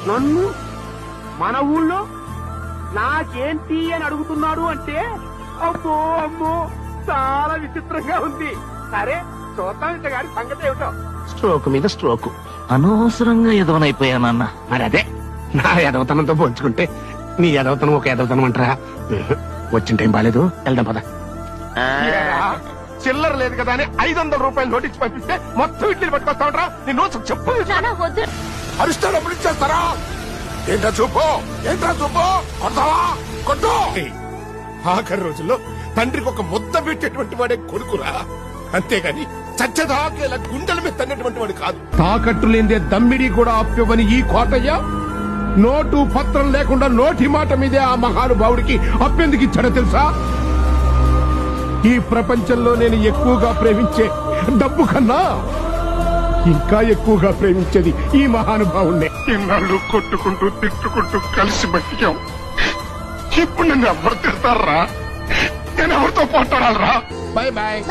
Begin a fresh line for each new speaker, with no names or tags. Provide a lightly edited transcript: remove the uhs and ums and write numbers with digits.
నన్ను మన ఊళ్ళో నాకేంటి అని అడుగుతున్నాడు అంటే అమ్మో అమ్మో చాలా విచిత్రంగా ఉంది. సరే చూద్దాం ఇంత గారి సంగతి ఏమిటో.
స్ట్రోక్ మీద స్ట్రోక్, అనవసరంగా ఎదవనైపోయానన్న.
మరి అదే నా ఎదవతనంతో పోల్చుకుంటే నీ ఎదవతనం ఒక ఎదవతనం అంటారా? వచ్చిన టైం బాలేదు, వెళ్దాం పద. చిల్లర లేదు కదా అని 500 రూపాయలు నోటీస్ పంపిస్తే మొత్తం ఇడ్లీలు పట్టుకొస్తా ఉంటా. నీ నోట్స్ చెప్పు.
అరిస్తా డబ్బులు ఇచ్చేస్తారా? ఏంటా చూపు, ఏంటా చూపు, కొడతావా కొట్టు. ఆఖరి రోజుల్లో తండ్రికి ఒక ముద్ద పెట్టేటువంటి వాడే కొడుకురా, అంతేగాని చచ్చదాకేలా గుండెల మీద తన్నటువంటి వాడు కాదు. తాకట్టు లేదే దమ్మిడి కూడా అప్పివ్వని ఈ కోటయ్య నోటు పత్రం లేకుండా నోటి మాట మీదే ఆ మహానుభావుడికి అప్పెందుకు ఇచ్చాడో తెలుసా? ఈ ప్రపంచంలో నేను ఎక్కువగా ప్రేమించే డబ్బు కన్నా ఇంకా ఎక్కువగా ప్రేమించేది ఈ మహానుభావుణ్ణి. ఇన్నాళ్ళు కొట్టుకుంటూ తిట్టుకుంటూ కలిసి బతికాం. ఇప్పుడు నన్ను ఎవరు తిడతారా? నేను ఎవరితో పోట్లాడాలరా? Bye bye.